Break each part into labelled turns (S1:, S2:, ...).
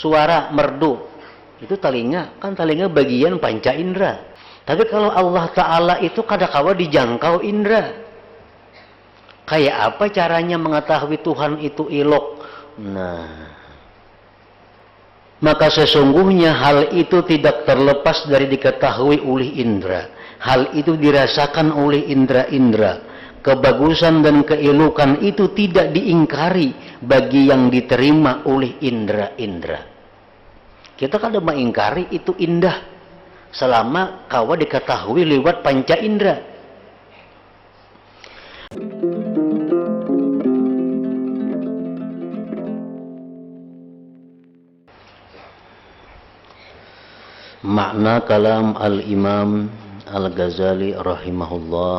S1: suara merdu, itu telinga, kan telinga bagian panca indera. Tapi kalau Allah Ta'ala itu kadangkala dijangkau indera. Kayak apa caranya mengetahui Tuhan itu ilok? Nah, maka sesungguhnya hal itu tidak terlepas dari diketahui oleh indera. Hal itu dirasakan oleh indera-indera. Kebagusan dan keelokan itu tidak diingkari bagi yang diterima oleh indera-indera. Kita kadang mengingkari itu indah selama kawa diketahui lewat panca indera. Makna kalam al-Imam Al-Ghazali rahimahullah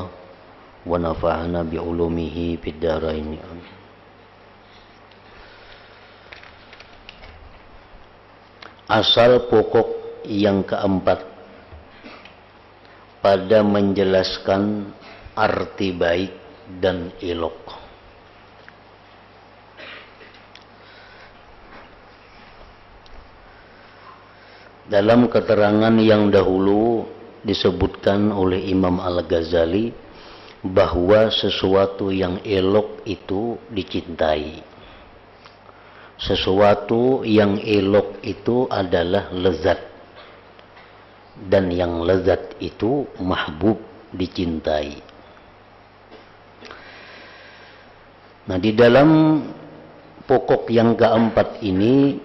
S1: wa nafa'ana bi'ulumihi fid dharain. Asal pokok yang keempat pada menjelaskan arti baik dan elok. Dalam keterangan yang dahulu disebutkan oleh Imam Al-Ghazali bahwa sesuatu yang elok itu dicintai. Sesuatu yang elok itu adalah lezat. Dan yang lezat itu mahbub, dicintai. Nah, di dalam pokok yang keempat ini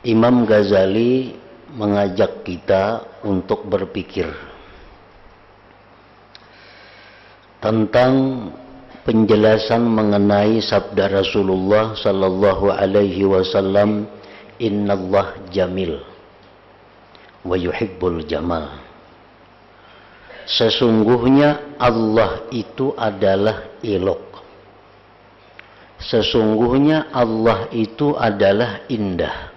S1: Imam Ghazali mengajak kita untuk berpikir tentang penjelasan mengenai sabda Rasulullah sallallahu alaihi wasallam, innallah jamil wa yuhibbul jamal. Sesungguhnya Allah itu adalah elok. Sesungguhnya Allah itu adalah indah.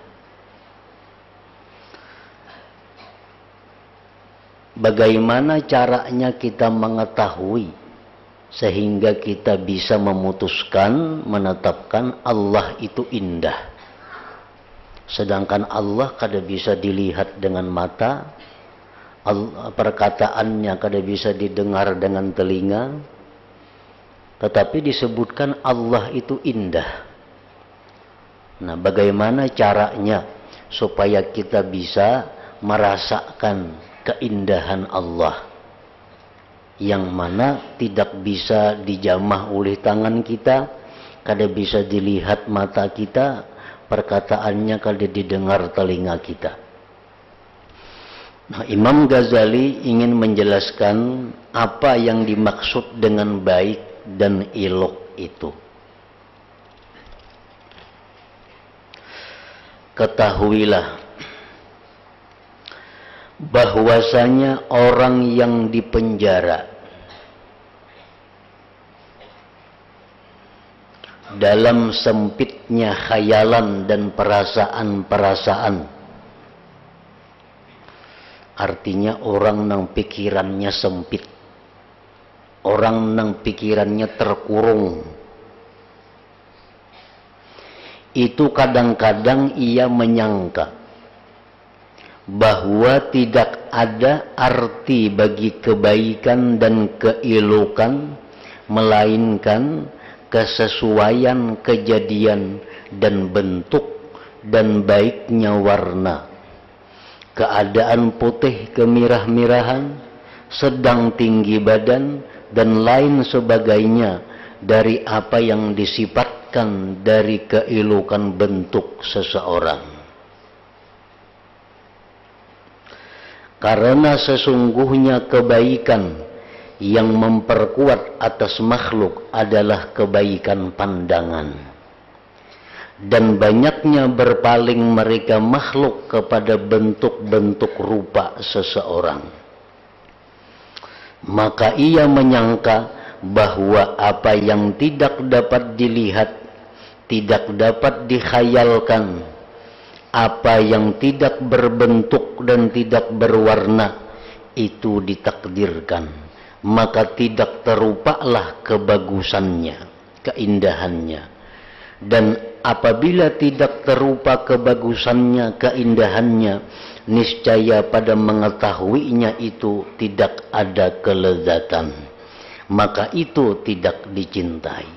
S1: Bagaimana caranya kita mengetahui sehingga kita bisa memutuskan, menetapkan Allah itu indah? Sedangkan Allah kada bisa dilihat dengan mata, perkataannya kada bisa didengar dengan telinga, tetapi disebutkan Allah itu indah. Nah, bagaimana caranya supaya kita bisa merasakan keindahan Allah yang mana tidak bisa dijamah oleh tangan kita, kada bisa dilihat mata kita, perkataannya kada didengar telinga kita. Nah, Imam Ghazali ingin menjelaskan apa yang dimaksud dengan baik dan elok itu. Ketahuilah bahwasanya orang yang dipenjara dalam sempitnya khayalan dan perasaan-perasaan, artinya orang nang pikirannya sempit, orang nang pikirannya terkurung, itu kadang-kadang ia menyangka bahwa tidak ada arti bagi kebaikan dan keelokan melainkan kesesuaian kejadian dan bentuk dan baiknya warna, keadaan putih kemirah-mirahan, sedang tinggi badan dan lain sebagainya dari apa yang disifatkan dari keelokan bentuk seseorang. Karena sesungguhnya kebaikan yang memperkuat atas makhluk adalah kebaikan pandangan. Dan banyaknya berpaling mereka makhluk kepada bentuk-bentuk rupa seseorang. Maka ia menyangka bahwa apa yang tidak dapat dilihat, tidak dapat dikhayalkan, apa yang tidak berbentuk dan tidak berwarna itu ditakdirkan, maka tidak terupalah kebagusannya, keindahannya. Dan apabila tidak terupa kebagusannya, keindahannya, niscaya pada mengetahuinya itu tidak ada kelezatan, maka itu tidak dicintai.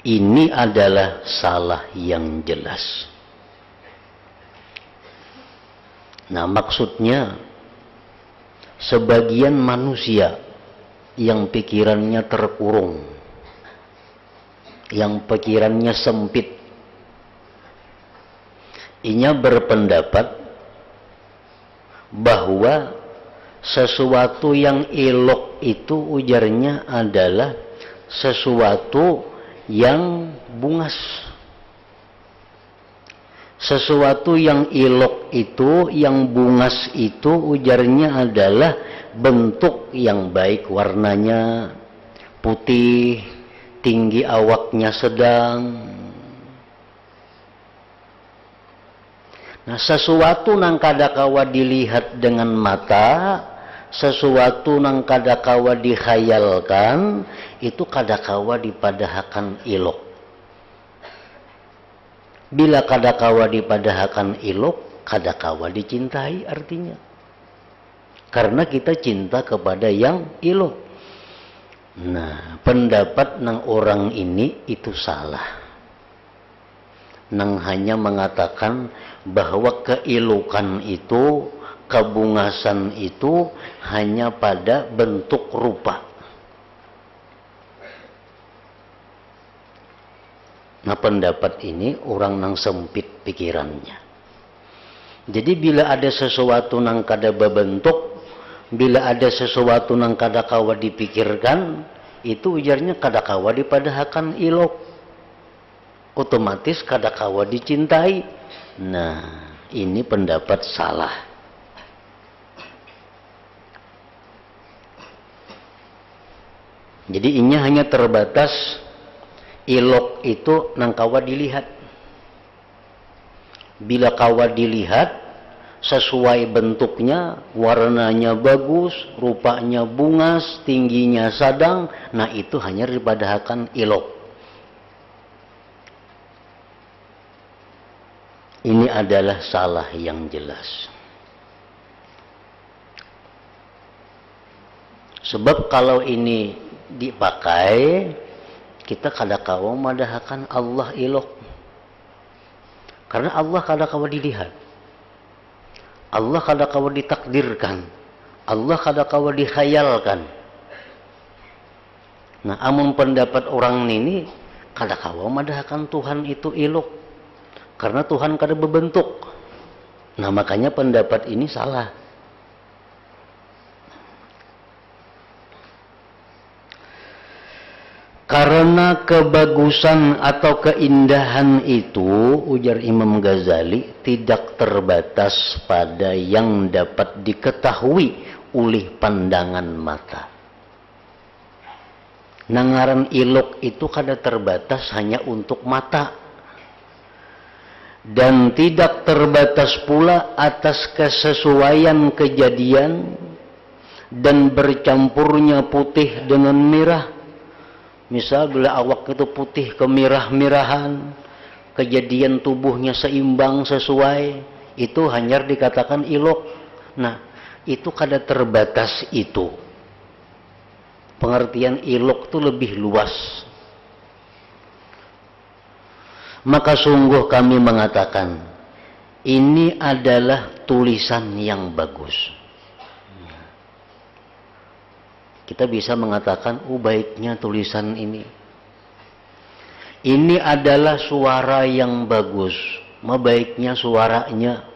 S1: Ini adalah salah yang jelas. Nah, maksudnya sebagian manusia yang pikirannya terkurung, yang pikirannya sempit, inya berpendapat bahwa sesuatu yang elok itu ujarnya adalah sesuatu yang bungas. Sesuatu yang elok itu, yang bungas itu ujarnya adalah bentuk yang baik, warnanya putih, tinggi awaknya sedang. Nah, sesuatu nang kadakawa dilihat dengan mata, sesuatu nang kadakawa dikhayalkan, itu kadakawa dipadahakan ilok. Bila kadakawa dipadahakan ilok, kadakawa dicintai artinya. Karena kita cinta kepada yang ilok. Nah, pendapat nang orang ini itu salah. Nang hanya mengatakan bahwa keilukan itu, kebungasan itu hanya pada bentuk rupa. Nah, pendapat ini orang nang sempit pikirannya. Jadi bila ada sesuatu nang kada berbentuk, bila ada sesuatu nang kada kawa dipikirkan, itu ujarnya kada kawa dipadahakan ilok. Otomatis kada kawa dicintai. Nah, ini pendapat salah. Jadi ini hanya terbatas ilok itu nang kawa dilihat. Bila kawa dilihat sesuai bentuknya, warnanya bagus, rupanya bungas, tingginya sedang, nah itu hanya dipadahakan ilok. Ini adalah salah yang jelas. Sebab kalau ini dipakai, kita kadakawa madahakan Allah ilok. Karena Allah kadakawa dilihat. Allah kadakawa ditakdirkan. Allah kadakawa dikhayalkan. Nah, amun pendapat orang ini kadakawa madahakan Tuhan itu ilok. Karena Tuhan kada berbentuk. Nah, makanya pendapat ini salah. Karena kebagusan atau keindahan itu, ujar Imam Ghazali, tidak terbatas pada yang dapat diketahui oleh pandangan mata. Nangaran ilok itu kada terbatas hanya untuk mata. Dan tidak terbatas pula atas kesesuaian kejadian dan bercampurnya putih dengan merah. Misal bila awak itu putih kemirah-mirahan, kejadian tubuhnya seimbang sesuai, itu hanya dikatakan ilok. Nah, itu kada terbatas itu. Pengertian ilok itu lebih luas. Maka sungguh kami mengatakan, ini adalah tulisan yang bagus. Kita bisa mengatakan, baiknya tulisan ini. Ini adalah suara yang bagus. Baiknya suaranya.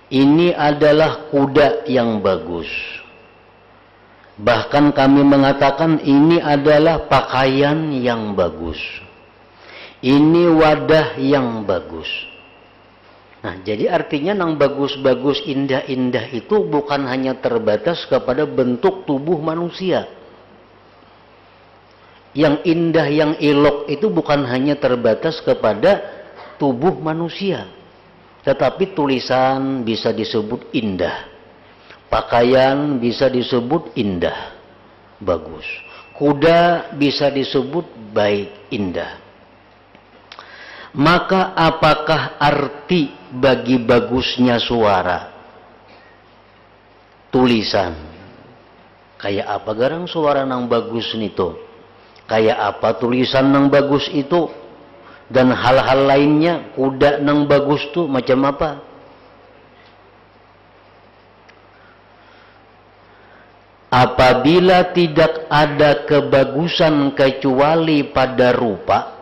S1: Ini adalah kuda yang bagus. Bahkan kami mengatakan ini adalah pakaian yang bagus. Ini wadah yang bagus. Nah, jadi artinya yang bagus-bagus, indah-indah itu bukan hanya terbatas kepada bentuk tubuh manusia. Yang indah, yang elok itu bukan hanya terbatas kepada tubuh manusia. Tetapi tulisan bisa disebut indah. Pakaian bisa disebut indah, bagus. Kuda bisa disebut baik, indah. Maka apakah arti bagi bagusnya suara? Tulisan. Kayak apa garang suara nang bagus nito? Kayak apa tulisan nang bagus itu? Dan hal-hal lainnya, kuda nang bagus tuh macam apa? Apabila tidak ada kebagusan kecuali pada rupa,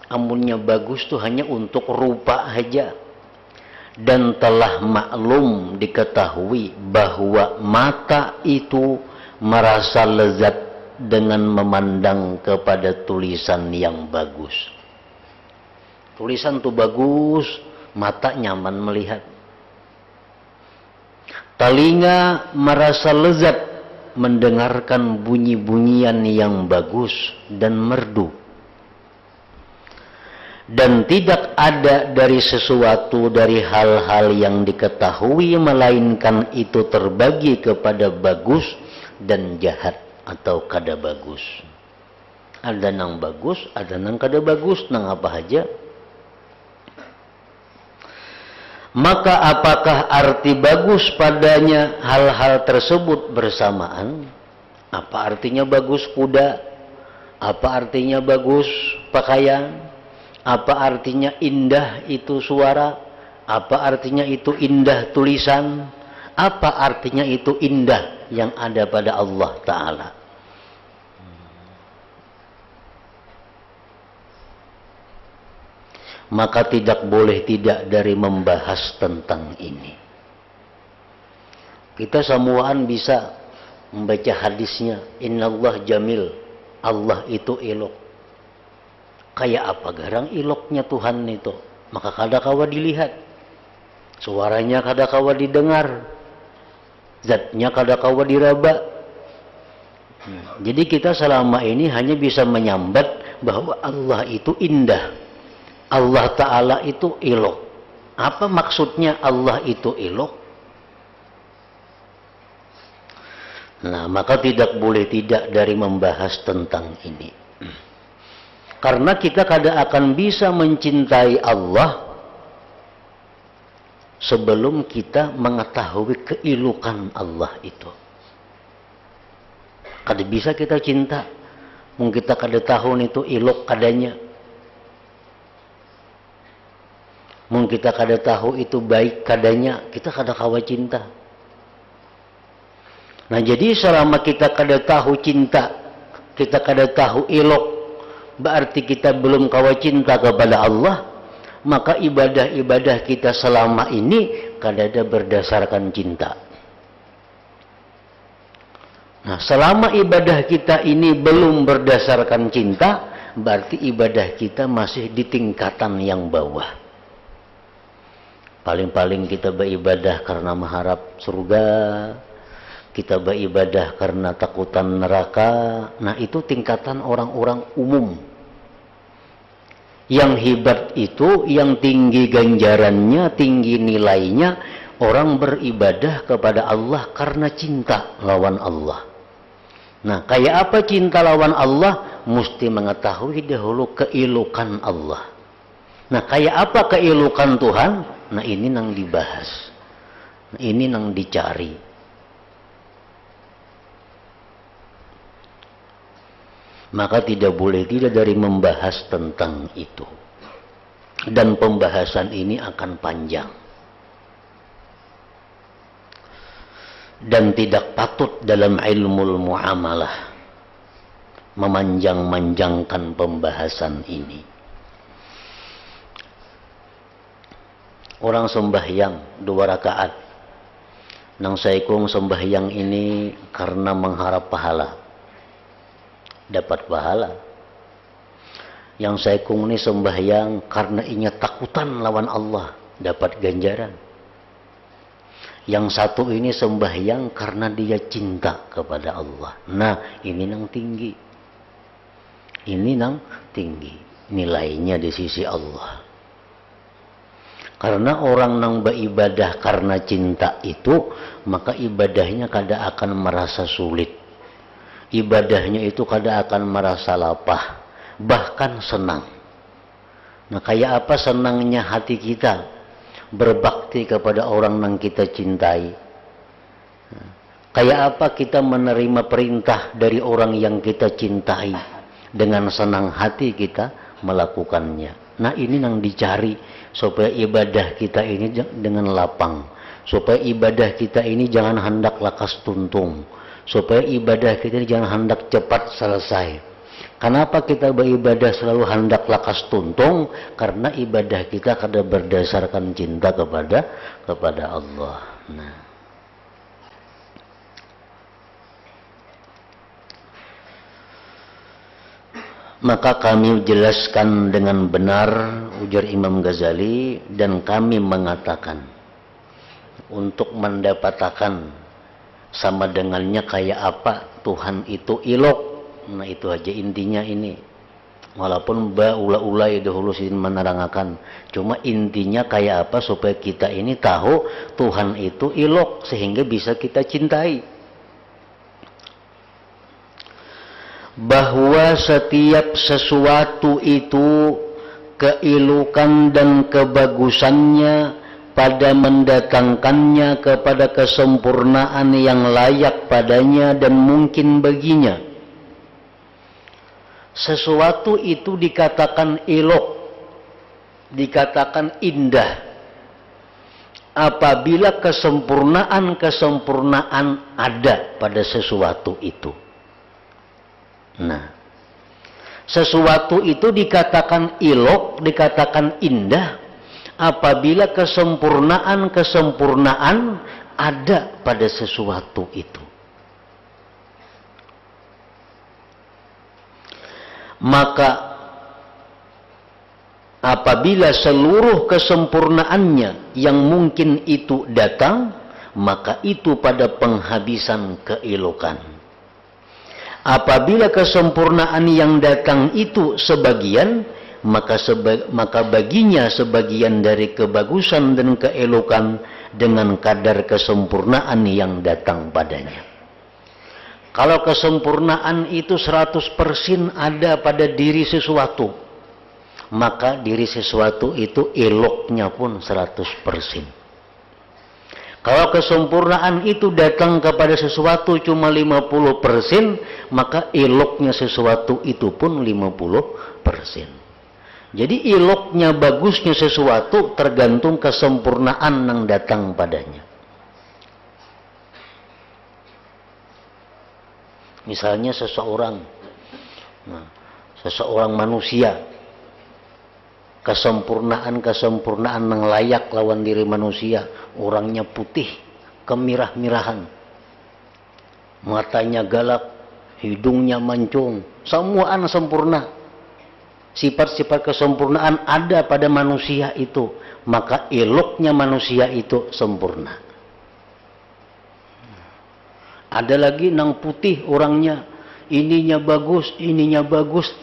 S1: amunnya bagus tuh hanya untuk rupa saja, dan telah maklum diketahui bahwa mata itu merasa lezat dengan memandang kepada tulisan yang bagus. Tulisan tuh bagus, mata nyaman melihat. Telinga merasa lezat mendengarkan bunyi-bunyian yang bagus dan merdu. Dan tidak ada dari sesuatu dari hal-hal yang diketahui melainkan itu terbagi kepada bagus dan jahat atau kada bagus. Ada nang bagus, ada nang kada bagus, nang apa aja. Maka apakah arti bagus padanya hal-hal tersebut bersamaan? Apa artinya bagus kuda? Apa artinya bagus pakaian? Apa artinya indah itu suara? Apa artinya itu indah tulisan? Apa artinya itu indah yang ada pada Allah Ta'ala? Maka tidak boleh tidak dari membahas tentang ini. Kita semuaan bisa membaca hadisnya, Innallah jamil, Allah itu elok. Kayak apa garang eloknya Tuhan itu? Maka kada kawa dilihat, suaranya kada kawa didengar, zatnya kada kawa diraba. Jadi kita selama ini hanya bisa menyambat bahwa Allah itu indah, Allah Ta'ala itu elok. Apa maksudnya Allah itu elok? Nah, maka tidak boleh tidak dari membahas tentang ini. Karena kita kada akan bisa mencintai Allah sebelum kita mengetahui keelokan Allah itu. Kada bisa kita cinta mung kita kada tahu itu elok kadanya. Mung kita kada tahu itu baik kadanya, kita kada kawa cinta. Nah, jadi selama kita kada tahu cinta, kita kada tahu elok, berarti kita belum kawa cinta kepada Allah, maka ibadah-ibadah kita selama ini kada ada berdasarkan cinta. Nah, selama ibadah kita ini belum berdasarkan cinta, berarti ibadah kita masih di tingkatan yang bawah. Paling-paling kita beribadah karena mengharap surga, kita beribadah karena takutan neraka. Nah, itu tingkatan orang-orang umum. Yang hebat itu, yang tinggi ganjarannya, tinggi nilainya, orang beribadah kepada Allah karena cinta lawan Allah. Nah, kayak apa cinta lawan Allah? Mesti mengetahui dahulu keelokan Allah. Nah, kayak apa keelokan Tuhan? Nah, ini nang dibahas. Nah, ini nang dicari. Maka tidak boleh tidak dari membahas tentang itu. Dan pembahasan ini akan panjang. Dan tidak patut dalam ilmu muamalah memanjang-manjangkan pembahasan ini. Orang sembahyang 2 rakaat. Nang saikung sembahyang ini karena mengharap pahala. Dapat pahala. Yang saikung ini sembahyang karena ingat takutan lawan Allah. Dapat ganjaran. Yang satu ini sembahyang karena dia cinta kepada Allah. Nah, ini nang tinggi. Ini nang tinggi. Nilainya di sisi Allah. Karena orang nang beribadah karena cinta itu, maka ibadahnya kada akan merasa sulit. Ibadahnya itu kada akan merasa lapah, bahkan senang. Nah, kayak apa senangnya hati kita berbakti kepada orang yang kita cintai. Kayak apa kita menerima perintah dari orang yang kita cintai, dengan senang hati kita melakukannya. Nah, ini yang dicari supaya ibadah kita ini dengan lapang, supaya ibadah kita ini jangan hendak lakas tuntung, supaya ibadah kita ini jangan hendak cepat selesai. Kenapa kita beribadah selalu hendak lakas tuntung? Karena ibadah kita kada berdasarkan cinta kepada Allah. Nah, maka kami jelaskan dengan benar, ujar Imam Ghazali, dan kami mengatakan untuk mendapatkan sama dengannya kayak apa Tuhan itu ilok. Nah, itu aja intinya ini. Walaupun ula-ula dahulu sidin menerangkan, cuma intinya kayak apa supaya kita ini tahu Tuhan itu ilok sehingga bisa kita cintai. Bahwa setiap sesuatu itu keilukan dan kebagusannya pada mendatangkannya kepada kesempurnaan yang layak padanya dan mungkin baginya. Sesuatu itu dikatakan elok, dikatakan indah apabila kesempurnaan ada pada sesuatu itu. Nah, sesuatu itu dikatakan elok, dikatakan indah apabila kesempurnaan ada pada sesuatu itu. Maka apabila seluruh kesempurnaannya yang mungkin itu datang, maka itu pada penghabisan keelokan. Apabila kesempurnaan yang datang itu sebagian, maka baginya sebagian dari kebagusan dan keelokan dengan kadar kesempurnaan yang datang padanya. Kalau kesempurnaan itu 100% ada pada diri sesuatu, maka diri sesuatu itu eloknya pun 100%. Kalau kesempurnaan itu datang kepada sesuatu cuma 50%, maka eloknya sesuatu itu pun 50%. Jadi eloknya, bagusnya sesuatu tergantung kesempurnaan yang datang padanya. Misalnya seseorang manusia, kesempurnaan yang layak lawan diri manusia, orangnya putih, kemirah-mirahan, matanya galak, hidungnya mancung, semuaan sempurna. Sifat-sifat kesempurnaan ada pada manusia itu, maka eloknya manusia itu sempurna. Ada lagi nang putih orangnya, ininya bagus,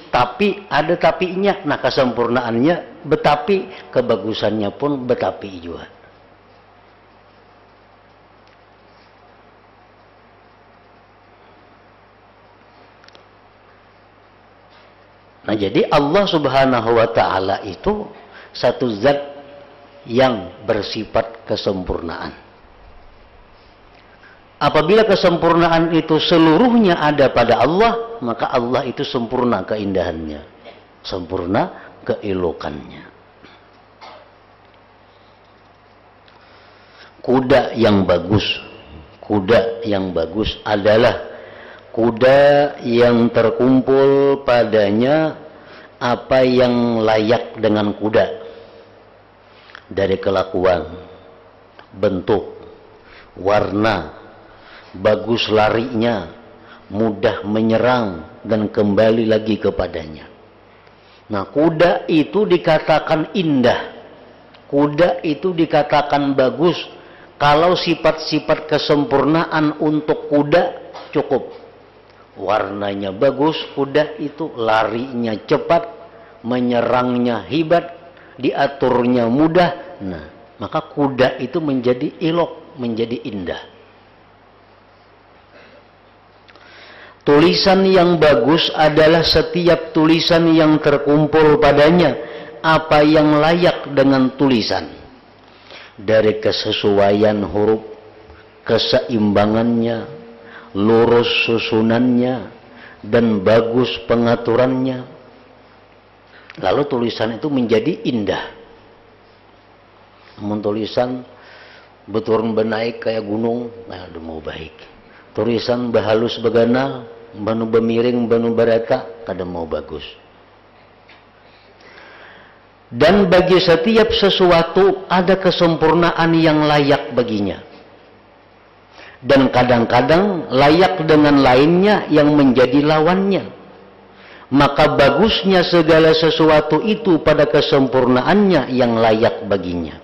S1: tapi ada tapinya. Nah, kesempurnaannya betapi, kebagusannya pun betapi juga. Nah, jadi Allah Subhanahu wa Ta'ala itu satu zat yang bersifat kesempurnaan. Apabila kesempurnaan itu seluruhnya ada pada Allah, maka Allah itu sempurna keindahannya, sempurna keelokannya. Kuda yang bagus adalah kuda yang terkumpul padanya apa yang layak dengan kuda dari kelakuan, bentuk, warna, bagus larinya, mudah menyerang dan kembali lagi kepadanya. Nah, kuda itu dikatakan indah, kuda itu dikatakan bagus kalau sifat-sifat kesempurnaan untuk kuda cukup. Warnanya bagus, kuda itu larinya cepat, menyerangnya hebat, diaturnya mudah. Nah, maka kuda itu menjadi elok, menjadi indah. Tulisan yang bagus adalah setiap tulisan yang terkumpul padanya apa yang layak dengan tulisan, dari kesesuaian huruf, keseimbangannya, lurus susunannya, dan bagus pengaturannya. Lalu tulisan itu menjadi indah. Namun tulisan beturun benaik kayak gunung, nah udah mau baik. Tulisan bahalus beganal, banu bemiring, banu barata, kada mau bagus. Dan bagi setiap sesuatu ada kesempurnaan yang layak baginya. Dan kadang-kadang layak dengan lainnya yang menjadi lawannya. Maka bagusnya segala sesuatu itu pada kesempurnaannya yang layak baginya.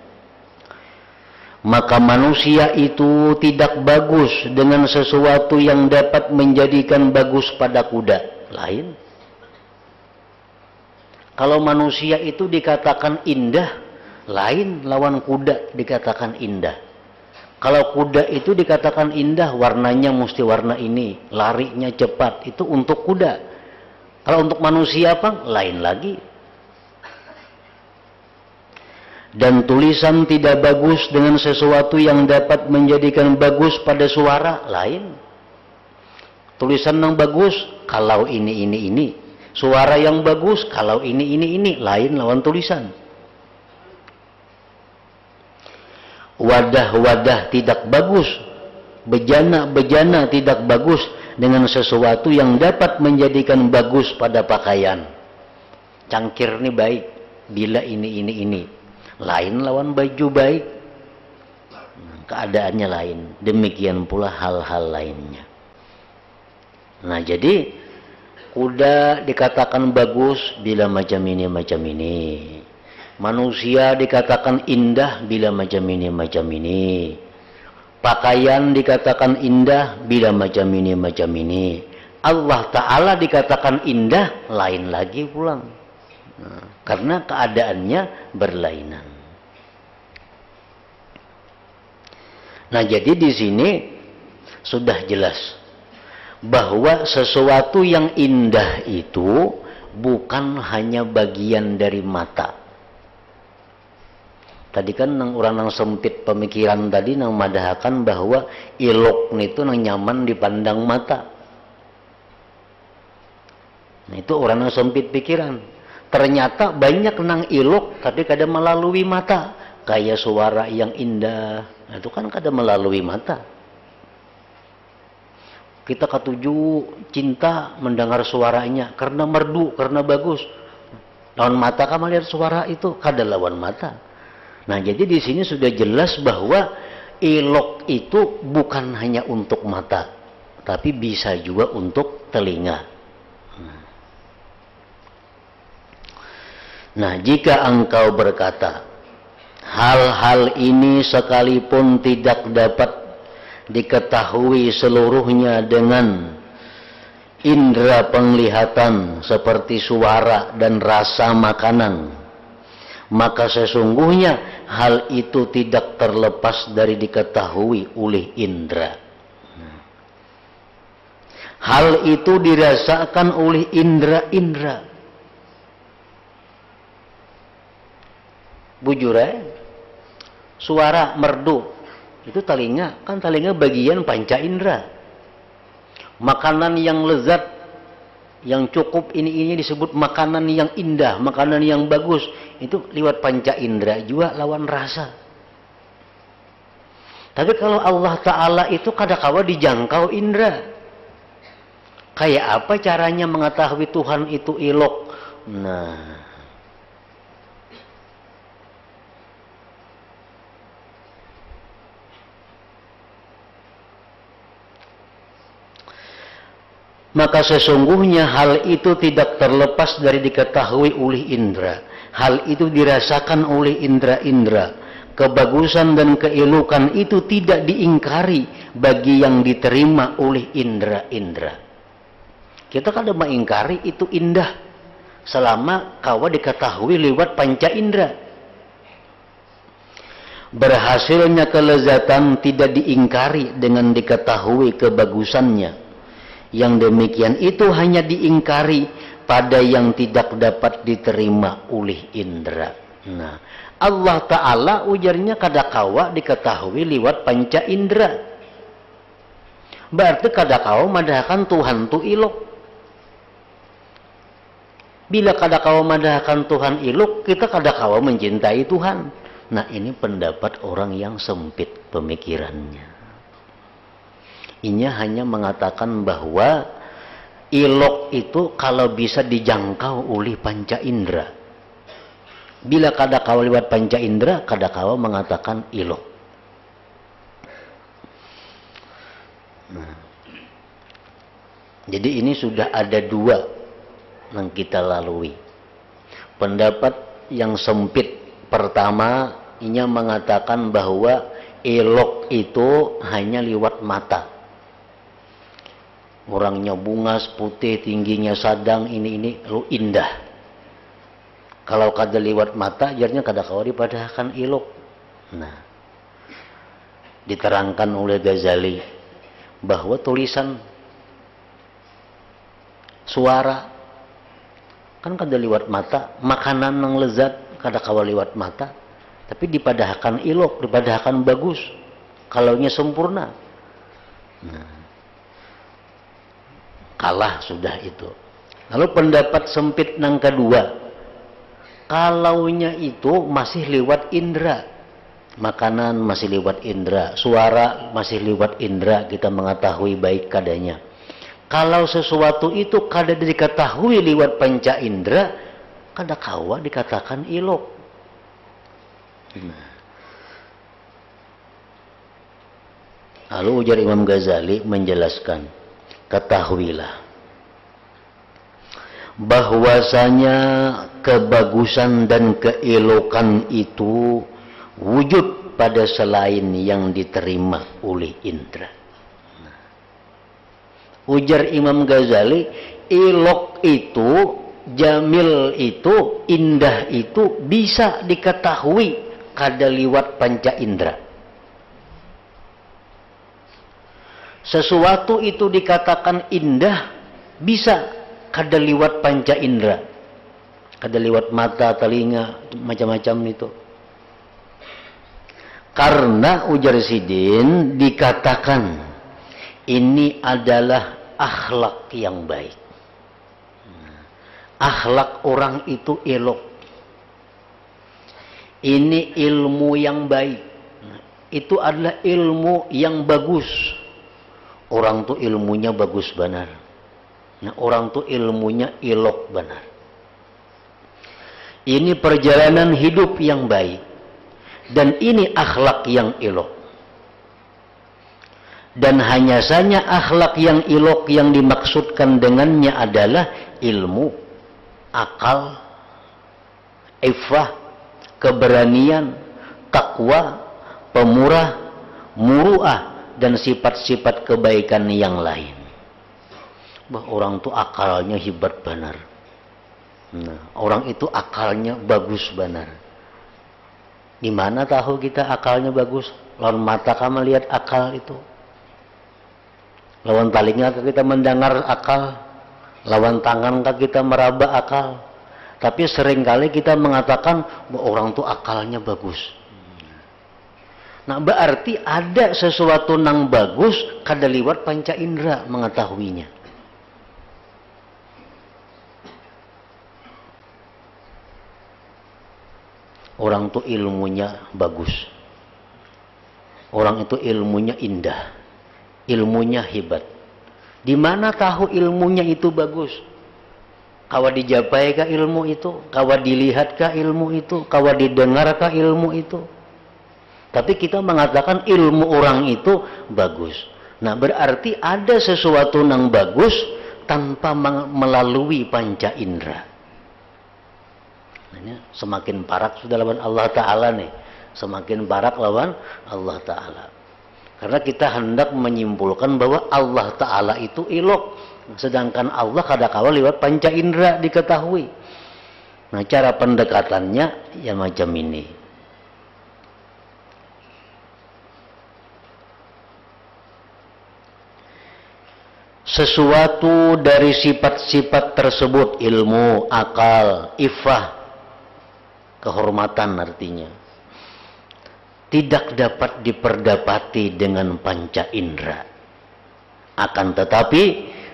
S1: Maka manusia itu tidak bagus dengan sesuatu yang dapat menjadikan bagus pada kuda. Lain. Kalau manusia itu dikatakan indah, lain lawan kuda dikatakan indah. Kalau kuda itu dikatakan indah, warnanya mesti warna ini, larinya cepat, itu untuk kuda. Kalau untuk manusia apa? Lain lagi. Dan tulisan tidak bagus dengan sesuatu yang dapat menjadikan bagus pada suara, lain. Tulisan yang bagus, kalau ini. Suara yang bagus, kalau ini, lain lawan tulisan. Wadah-wadah tidak bagus, bejana-bejana tidak bagus dengan sesuatu yang dapat menjadikan bagus pada pakaian. Cangkir ini baik, bila ini. Lain lawan baju baik. Keadaannya lain. Demikian pula hal-hal lainnya. Nah jadi kuda dikatakan bagus bila macam ini. Manusia dikatakan indah bila macam ini. Pakaian dikatakan indah bila macam ini. Allah Ta'ala dikatakan indah, lain lagi pulang. Nah, karena keadaannya berlainan. Nah jadi di sini sudah jelas bahwa sesuatu yang indah itu bukan hanya bagian dari mata. Tadi kan orang nang sempit pemikiran tadi nang madahakan bahwa ilok itu nang nyaman dipandang mata. Nah itu orang nang sempit pikiran. Ternyata banyak nang ilok tapi kada melalui mata. Kayak suara yang indah, nah, itu kan kada melalui mata. Kita ketuju cinta mendengar suaranya karena merdu, karena bagus. Lawan mata kan melihat suara itu kada lawan mata. Nah, jadi di sini sudah jelas bahwa ilok itu bukan hanya untuk mata, tapi bisa juga untuk telinga. Nah, jika engkau berkata, hal-hal ini sekalipun tidak dapat diketahui seluruhnya dengan indera penglihatan seperti suara dan rasa makanan, maka sesungguhnya hal itu tidak terlepas dari diketahui oleh indera. Hal itu dirasakan oleh indera-indera. Bujur suara merdu itu telinga, kan telinga bagian panca indera. Makanan yang lezat, yang cukup ini disebut makanan yang indah, makanan yang bagus, itu lewat panca indera juga lawan rasa. Tapi kalau Allah Ta'ala itu kadang-kala dijangkau indera. Kayak apa caranya mengetahui Tuhan itu ilok? Nah, maka sesungguhnya hal itu tidak terlepas dari diketahui oleh indera. Hal itu dirasakan oleh indera-indera. Kebagusan dan keelokan itu tidak diingkari bagi yang diterima oleh indera-indera. Kita kada mengingkari itu indah selama kawa diketahui lewat panca indera. Berhasilnya kelezatan tidak diingkari dengan diketahui kebagusannya. Yang demikian itu hanya diingkari pada yang tidak dapat diterima oleh indera. Nah, Allah Ta'ala ujarnya kadakawa diketahui lewat panca indera. Berarti kadakawa madahkan Tuhan tu ilok. Bila kadakawa madahkan Tuhan ilok, kita kadakawa mencintai Tuhan. Nah, ini pendapat orang yang sempit pemikirannya. Ini hanya mengatakan bahwa ilok itu kalau bisa dijangkau oleh panca indera. Bila kadakawa lewat panca indera, kadakawa mengatakan ilok. Nah, jadi ini sudah ada dua yang kita lalui. Pendapat yang sempit pertama, inya mengatakan bahwa ilok itu hanya lewat mata. Orangnya bungas, putih, tingginya sadang, ini lu indah. Kalau kada lewat mata, jarnya kada kawa dipadahkan ilok. Nah, diterangkan oleh Ghazali bahwa tulisan suara kan kada lewat mata, makanan yang lezat kada kawa lewat mata, tapi dipadahkan ilok, dipadahkan bagus, kalaunya sempurna. Nah, kalah sudah itu. Lalu pendapat sempit yang kedua, kalaunya itu masih lewat indera, makanan masih lewat indera, suara masih lewat indera, kita mengetahui baik kadanya. Kalau sesuatu itu kada diketahui lewat panca indera, kada kawa dikatakan ilok. Nah. Lalu ujar Imam Ghazali menjelaskan, ketahuilah bahwasanya kebagusan dan keelokan itu wujud pada selain yang diterima oleh indera. Ujar Imam Ghazali, ilok itu, jamil itu, indah itu bisa diketahui kada liwat panca indera. Sesuatu itu dikatakan indah bisa kada liwat panca indera, kada liwat mata, telinga, macam-macam itu. Karena ujar Sidin dikatakan ini adalah akhlak yang baik. Akhlak orang itu elok. Ini ilmu yang baik. Itu adalah ilmu yang bagus. Orang tuh ilmunya bagus benar. Nah, orang tuh ilmunya elok benar. Ini perjalanan hidup yang baik. Dan ini akhlak yang elok. Dan hanya saja akhlak yang ilok yang dimaksudkan dengannya adalah ilmu, akal, iffah, keberanian, takwa, pemurah, muruah, dan sifat-sifat kebaikan yang lain. Bah, orang itu akalnya hebat benar. Nah, orang itu akalnya bagus benar. Di mana tahu kita akalnya bagus? Lawan mata kamu lihat akal itu. Lawan telinga kita mendengar akal, lawan tangan kita meraba akal. Tapi seringkali kita mengatakan bahwa orang itu akalnya bagus. Nah, berarti ada sesuatu yang bagus kada liwat panca indera mengetahuinya. Orang itu ilmunya bagus. Orang itu ilmunya indah. Ilmunya hebat. Di mana tahu ilmunya itu bagus? Kawa dijapai kah ilmu itu? Kawa dilihat kah ilmu itu? Kawa didengar kah ilmu itu? Tapi kita mengatakan ilmu orang itu bagus. Nah, berarti ada sesuatu yang bagus tanpa melalui panca indera. Nah, semakin parak sudah lawan Allah Ta'ala nih. Semakin parak lawan Allah Ta'ala. Karena kita hendak menyimpulkan bahwa Allah Ta'ala itu ilok. Sedangkan Allah kadang-kala lewat panca indera diketahui. Nah, cara pendekatannya ya macam ini. sesuatu dari sifat-sifat tersebut, ilmu, akal, iffah, kehormatan artinya, tidak dapat diperdapati dengan panca indera, akan tetapi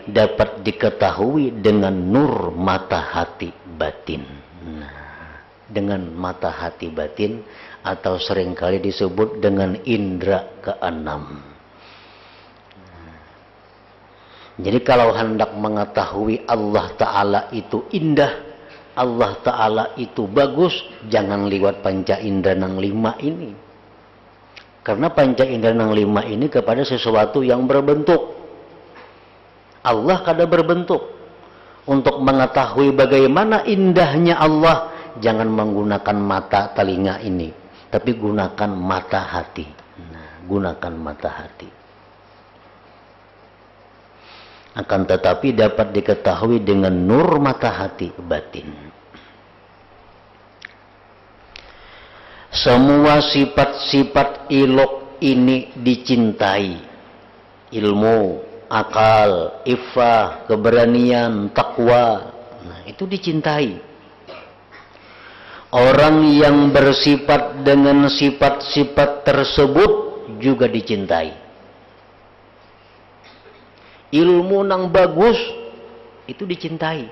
S1: dapat diketahui dengan nur mata hati batin. Nah, dengan mata hati batin, atau seringkali disebut dengan indera keenam. Jadi kalau hendak mengetahui Allah Ta'ala itu indah, Allah Ta'ala itu bagus, jangan lewat panca indera nang lima ini. Karena panca indera nang lima ini kepada sesuatu yang berbentuk. Allah kada berbentuk. Untuk mengetahui bagaimana indahnya Allah, jangan menggunakan mata telinga ini, tapi gunakan mata hati. Nah, gunakan mata hati. Akan tetapi dapat diketahui dengan nur mata hati batin. Semua sifat-sifat ilok ini dicintai. Ilmu, akal, iffah, keberanian, takwa. Nah, itu dicintai. Orang yang bersifat dengan sifat-sifat tersebut juga dicintai. Ilmu nang bagus itu dicintai.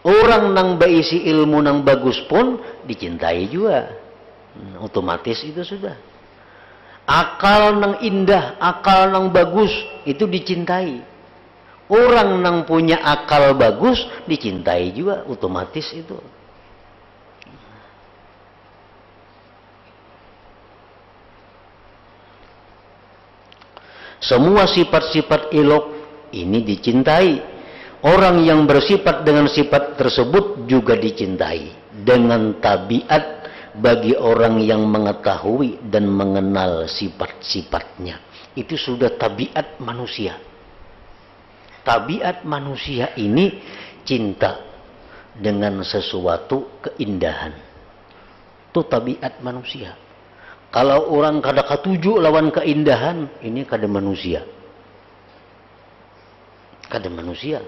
S1: Orang nang berisi ilmu nang bagus pun dicintai juga. Otomatis itu sudah. Akal nang indah, akal nang bagus itu dicintai. Orang nang punya akal bagus dicintai juga, otomatis itu. Semua sifat-sifat ilok ini dicintai. Orang yang bersifat dengan sifat tersebut juga dicintai. Dengan tabiat bagi orang yang mengetahui dan mengenal sifat-sifatnya. Itu sudah tabiat manusia. Tabiat manusia ini cinta dengan sesuatu keindahan. Itu tabiat manusia. Kalau orang kada katuju lawan keindahan, ini kada manusia. Kada manusia.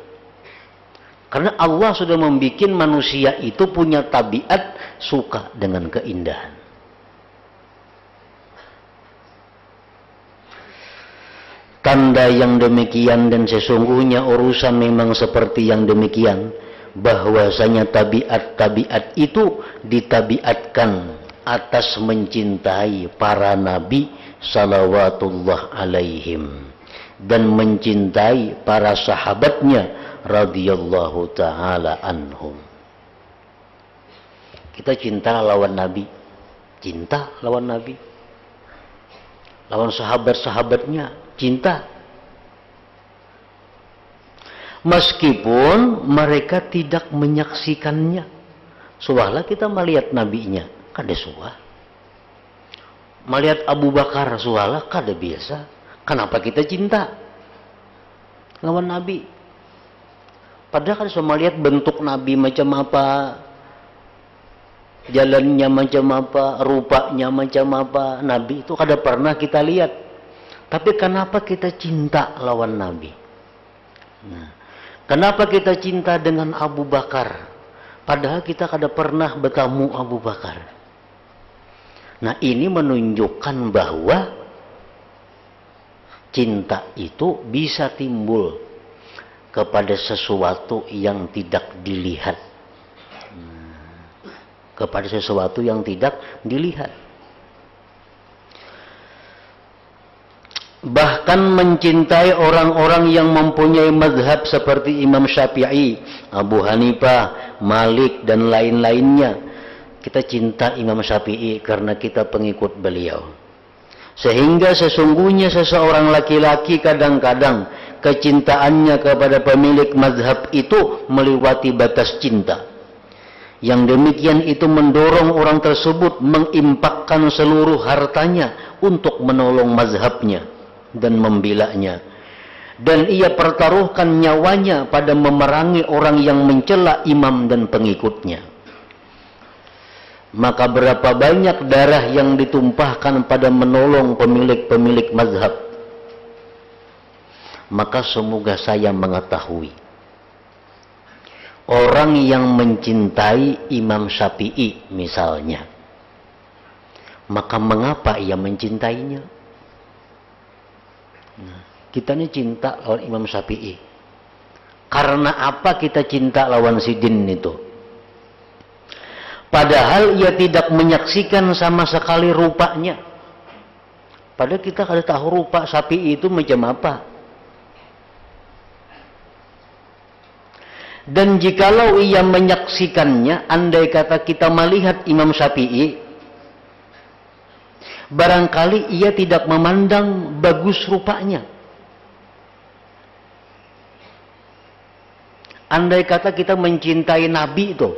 S1: Karena Allah sudah membuat manusia itu punya tabiat suka dengan keindahan. Tanda yang demikian dan sesungguhnya urusan memang seperti yang demikian, bahwasanya tabiat-tabiat itu ditabiatkan atas mencintai para nabi salawatullah alaihim dan mencintai para sahabatnya radhiyallahu ta'ala anhum. Kita cinta lawan nabi, cinta lawan nabi, lawan sahabat-sahabatnya, cinta. Meskipun mereka tidak menyaksikannya. Soalnya kita melihat nabinya, kada suah. Melihat Abu Bakar sualah kada biasa. Kenapa kita cinta lawan Nabi? Padahal kan semua lihat bentuk Nabi macam apa, jalannya macam apa, rupanya macam apa. Nabi itu kada pernah kita lihat. Tapi kenapa kita cinta lawan Nabi? Nah, kenapa kita cinta dengan Abu Bakar? Padahal kita kada pernah bertemu Abu Bakar. Nah, ini menunjukkan bahwa cinta itu bisa timbul kepada sesuatu yang tidak dilihat. Kepada sesuatu yang tidak dilihat. Bahkan mencintai orang-orang yang mempunyai mazhab seperti Imam Syafi'i, Abu Hanifah, Malik, dan lain-lainnya. Kita cinta Imam Syafi'i karena kita pengikut beliau. Sehingga sesungguhnya seseorang laki-laki kadang-kadang kecintaannya kepada pemilik mazhab itu melewati batas cinta. Yang demikian itu mendorong orang tersebut mengimpakkan seluruh hartanya untuk menolong mazhabnya dan membelanya. Dan ia pertaruhkan nyawanya pada memerangi orang yang mencela imam dan pengikutnya. Maka berapa banyak darah yang ditumpahkan pada menolong pemilik-pemilik mazhab. Maka semoga saya mengetahui orang yang mencintai Imam Syafi'i misalnya, maka mengapa ia mencintainya? Nah, kita ini cinta lawan Imam Syafi'i. Karena apa kita cinta lawan Sidin itu? Padahal ia tidak menyaksikan sama sekali rupanya. Padahal kita kada tahu rupa Syafi'i itu macam apa. Dan jikalau ia menyaksikannya, andai kata kita melihat Imam Syafi'i, barangkali ia tidak memandang bagus rupanya. Andai kata kita mencintai Nabi itu,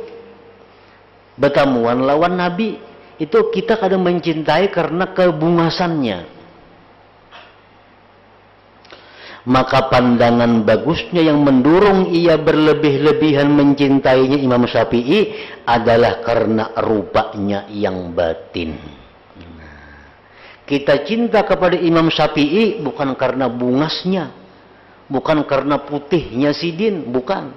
S1: bertamuan lawan Nabi, itu kita kadang mencintai karena kebungasannya. Maka pandangan bagusnya yang mendorong ia berlebih-lebihan mencintainya Imam Syafi'i adalah karena rupanya yang batin. Kita cinta kepada Imam Syafi'i bukan karena bungasnya, bukan karena putihnya Sidin, bukan.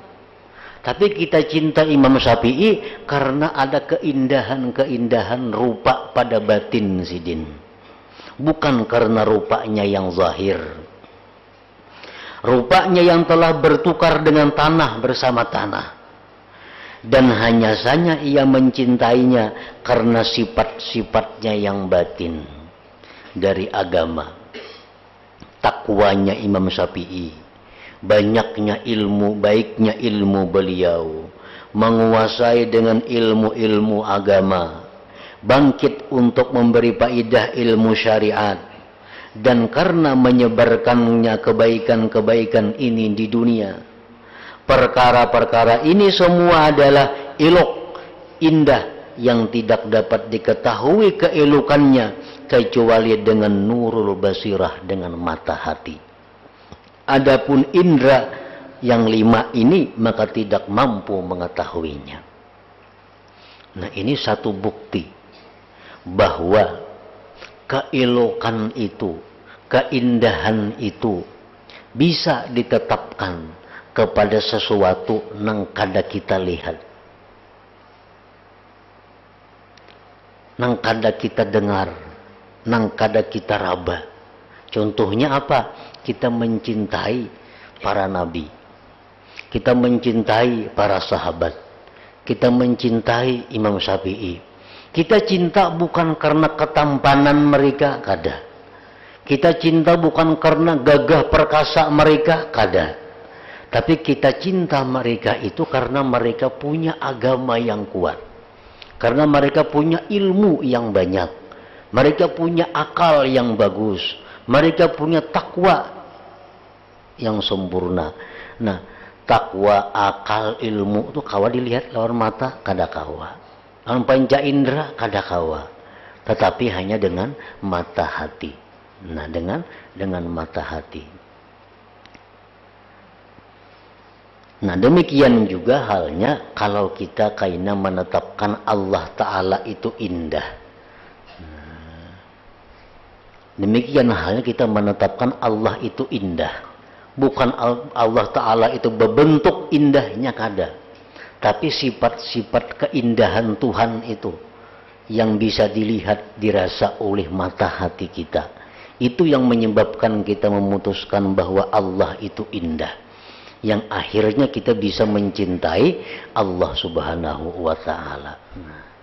S1: Tapi kita cinta Imam Syafi'i karena ada keindahan-keindahan rupa pada batin Sidin. Bukan karena rupanya yang zahir. Rupanya yang telah bertukar dengan tanah bersama tanah. Dan hanya saja ia mencintainya karena sifat-sifatnya yang batin. Dari agama, takwanya Imam Syafi'i, banyaknya ilmu, baiknya ilmu beliau, menguasai dengan ilmu-ilmu agama, bangkit untuk memberi faedah ilmu syariat, dan karena menyebarkannya kebaikan-kebaikan ini di dunia. Perkara-perkara ini semua adalah elok, indah, yang tidak dapat diketahui keelokannya kecuali dengan nurul basirah, dengan mata hati. Adapun indera yang 5 ini maka tidak mampu mengetahuinya. Nah, ini satu bukti bahwa keelokan itu, keindahan itu bisa ditetapkan kepada sesuatu nang kada kita lihat, nang kada kita dengar, nang kada kita raba. Contohnya apa? Kita mencintai para nabi, kita mencintai para sahabat, kita mencintai Imam Syafi'i. Kita cinta bukan karena ketampanan mereka, kada. Kita cinta bukan karena gagah perkasa mereka, kada. Tapi kita cinta mereka itu karena mereka punya agama yang kuat, karena mereka punya ilmu yang banyak, mereka punya akal yang bagus, mereka punya takwa yang sempurna. Nah, takwa, akal, ilmu itu kawa dilihat lawan mata, kada kawa. Lawan panca indera kada kawa. Tetapi hanya dengan mata hati. Nah, dengan mata hati. Nah, demikian juga halnya kalau kita kaina menetapkan Allah Ta'ala itu indah. Demikian halnya kita menetapkan Allah itu indah. Bukan Allah Ta'ala itu berbentuk indahnya, kada. Tapi sifat-sifat keindahan Tuhan itu yang bisa dilihat, dirasa oleh mata hati kita. Itu yang menyebabkan kita memutuskan bahwa Allah itu indah. Yang akhirnya kita bisa mencintai Allah Subhanahu wa Ta'ala.